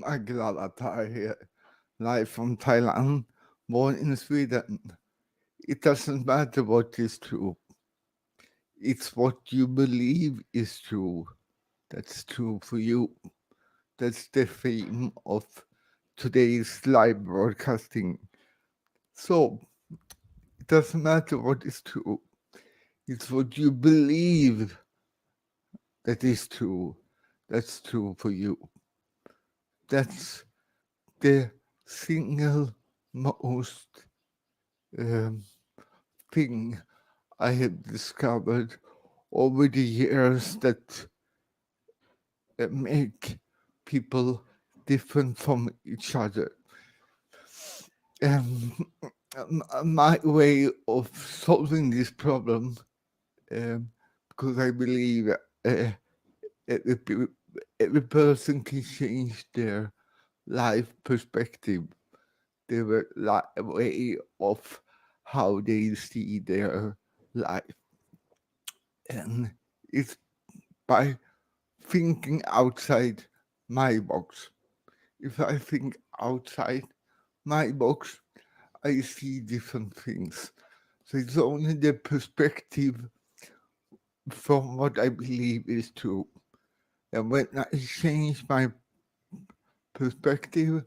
I'm glad that I here, live from Thailand, born in Sweden. It doesn't matter what is true. It's what you believe is true. That's true for you. That's the theme of today's live broadcasting. So, it doesn't matter what is true. It's what you believe that is true. That's true for you. That's the single most um, thing I have discovered over the years that make people different from each other. Um, my way of solving this problem, because I believe every, every person can change their life perspective, their way of how they see their life. And it's by thinking outside my box. If I think outside my box, I see different things. So it's only the perspective from what I believe is true. And when I change my perspective,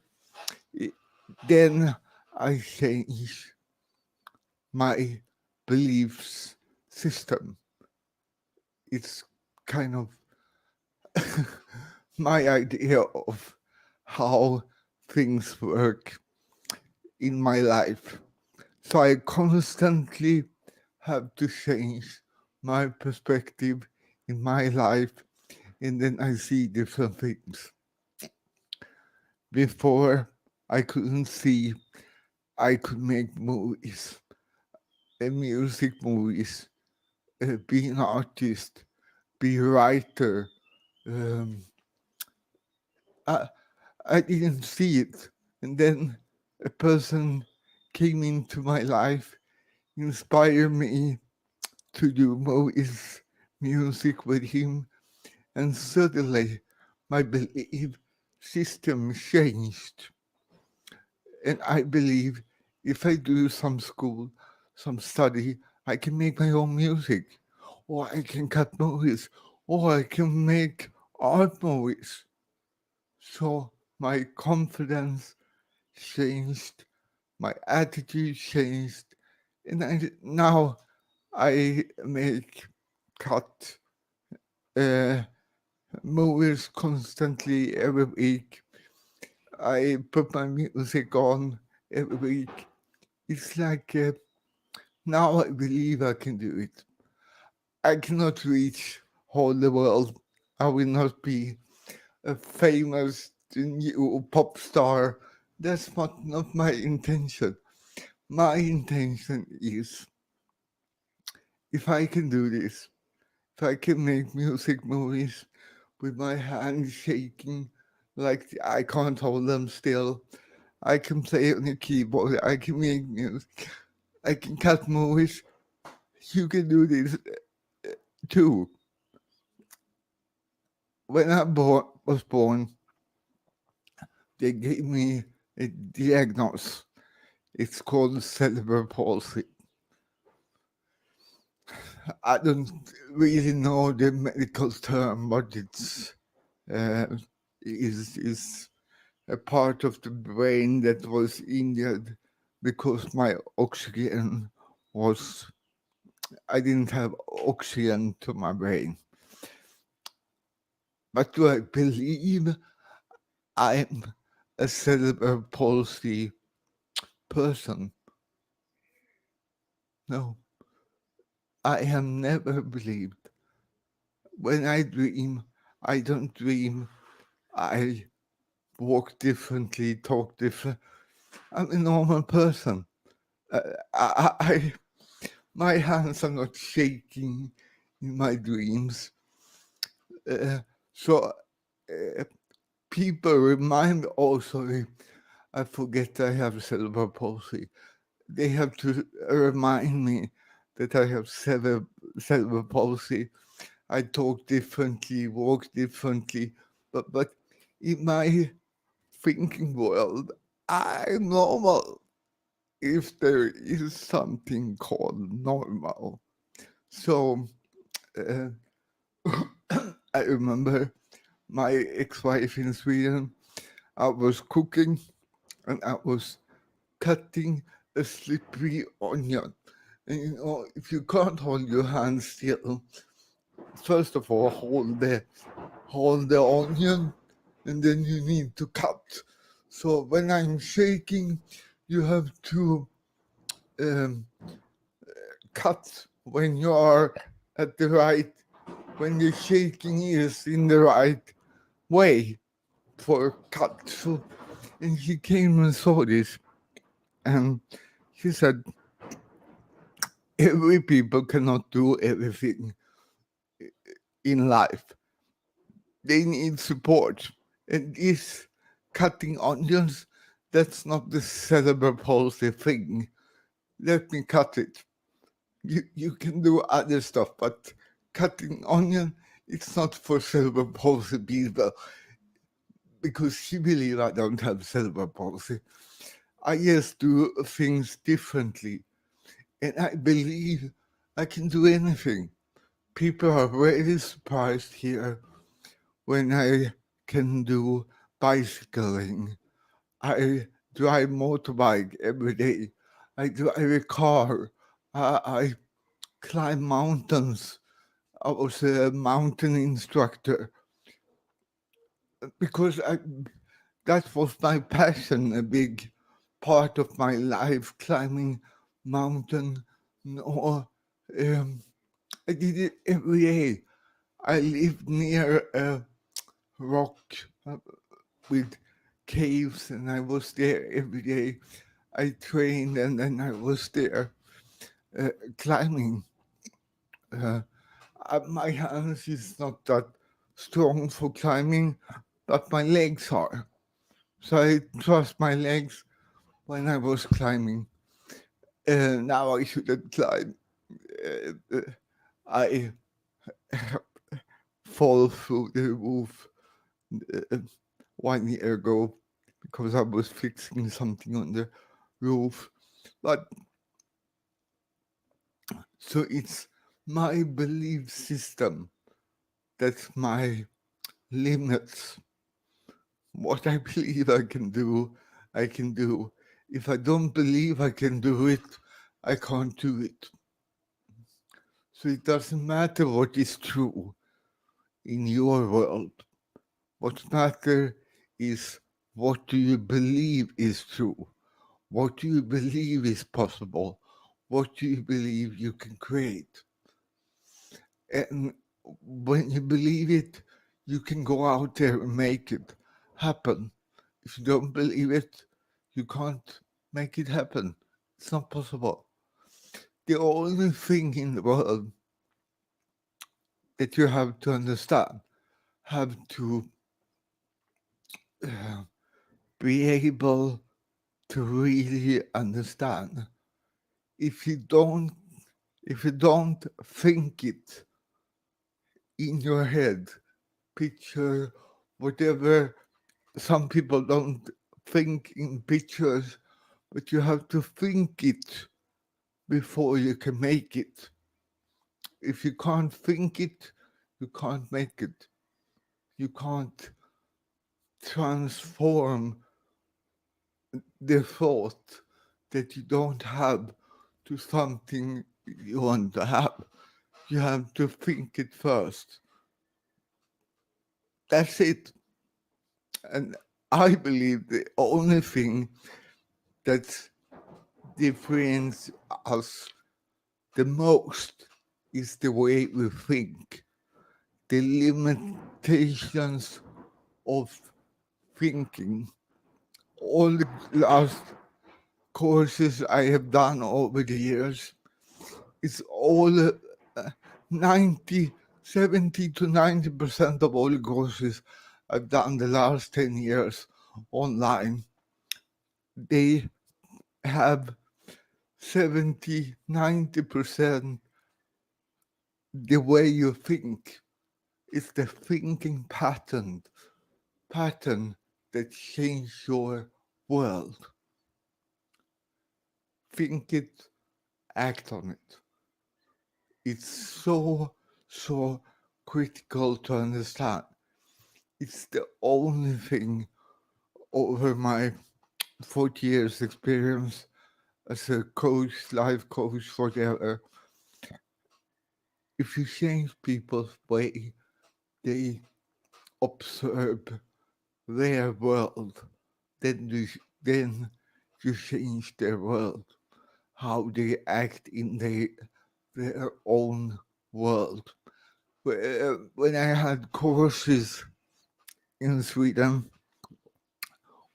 then I change my beliefs system. It's kind of my idea of how things work in my life. So I constantly have to change my perspective in my life, and then I see different things. Before, I couldn't see I could make movies, music movies, be an artist, be a writer. Um, I, I didn't see it. And then a person came into my life, inspired me to do movies, music with him, and suddenly my belief system changed. And I believe if I do some school, some study, I can make my own music, or I can cut movies, or I can make art movies. So my confidence changed, my attitude changed, and now I make cut uh, movies constantly every week. I put my music on every week. It's like now I believe I can do it. I cannot reach all the world. I will not be a famous new pop star. That's not my intention. My intention is if I can do this, if I can make music movies with my hands shaking like I can't hold them still, I can play on the keyboard, I can make music, I can cut movies. You can do this too. When I was born, they gave me a diagnosis. It's called cerebral palsy. I don't really know the medical term, but it's uh, is a part of the brain that was injured because my oxygen was I didn't have oxygen to my brain. But do I believe I'm a cerebral palsy person? No, I have never believed. When I dream, I don't dream. I walk differently, talk different. I'm a normal person. Uh, my hands are not shaking in my dreams. Uh, so people remind me also, I forget I have cerebral palsy. They have to remind me that I have cerebral palsy. I talk differently, walk differently, but in my thinking world, I'm normal if there is something called normal. So uh, I remember my ex-wife in Sweden. I was cooking and I was cutting a slippery onion. And if you can't hold your hand still, first of all, hold the onion, and then you need to cut. So when I'm shaking, you have to um, cut when you are at the right, when the shaking is in the right way for cut. So, and he came and saw this, and he said, every people cannot do everything in life. They need support. And this cutting onions, that's not the cerebral palsy thing. Let me cut it. You can do other stuff, but cutting onion, it's not for cerebral palsy people, because she believes I don't have cerebral palsy. I just do things differently, and I believe I can do anything. People are really surprised here when I can do bicycling. I drive motorbike every day. I drive a car. I climb mountains. I was a mountain instructor because that was my passion, a big part of my life, climbing mountain. No, I did it every day. I lived near a rock with caves, and I was there every day. I trained, and then I was there climbing. Uh, my hands is not that strong for climbing, but my legs are. So I trust my legs when I was climbing. Now I shouldn't climb. I fall through the roof uh, 1 year ago because I was fixing something on the roof. But so it's my belief system that's my limits. What I believe I can do, I can do. If I don't believe I can do it, I can't do it. So it doesn't matter what is true in your world. What matters is, what do you believe is true? What do you believe is possible? What do you believe you can create? And when you believe it, you can go out there and make it happen. If you don't believe it, you can't make it happen. It's not possible. The only thing in the world that you have to understand, have to be able to really understand. If you don't think it in your head, picture whatever. Some people don't think in pictures, but you have to think it before you can make it. If you can't think it, you can't make it. You can't transform the thought that you don't have to something you want to have. You have to think it first. That's it. And I believe the only thing that differentiates us the most is the way we think, the limitations of thinking. All the last courses I have done over the years, it's all 70 to 90% of all the courses I've done the last 10 years online. They have 70, 90% the way you think. It's the thinking pattern pattern that change your world. Think it, act on it. It's so critical to understand. It's the only thing over my 40 years experience as a coach, life coach, whatever. If you change people's way they observe their world, then you change their world, how they act in their own world. When I had courses in Sweden,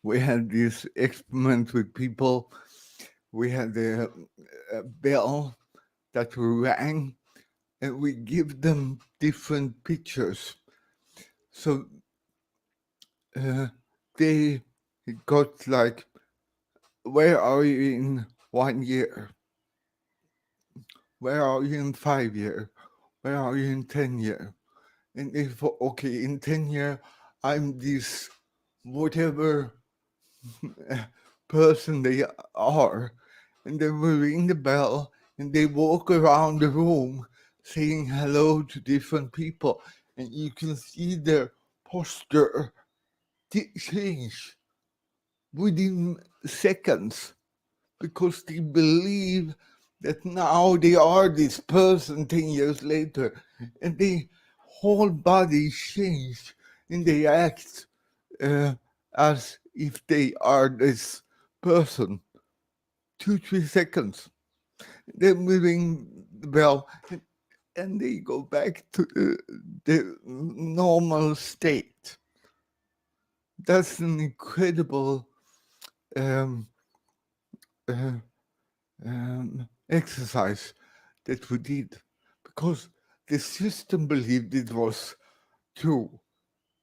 we had this experiment with people. We had a bell that rang, and we give them different pictures. So they got like, where are you in 1 year? Where are you in 5 years? Where are you in 10 years? And they thought, okay, in 10 years, I'm this whatever person they are. And then we ring the bell and they walk around the room saying hello to different people. And you can see their posture change within seconds because they believe that now they are this person 10 years later, and their whole body change and they act as if they are this person. 2-3 seconds. Then we ring the bell and they go back to the normal state. That's an incredible exercise that we did because the system believed it was true.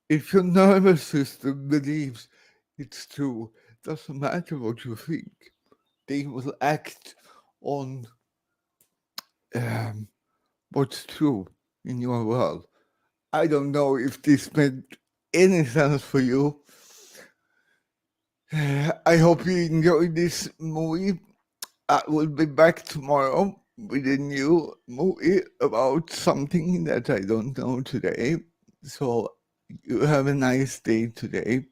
If your nervous system believes it's true, it doesn't matter what you think. They will act on what's true in your world. I don't know if this made any sense for you. I hope you enjoyed this movie. I will be back tomorrow with a new movie about something that I don't know today. So you have a nice day today.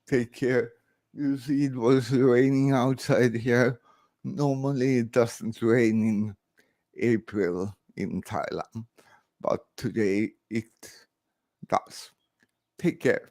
Take care. You see, it was raining outside here. Normally it doesn't rain in April in Thailand, but today it does. Take care.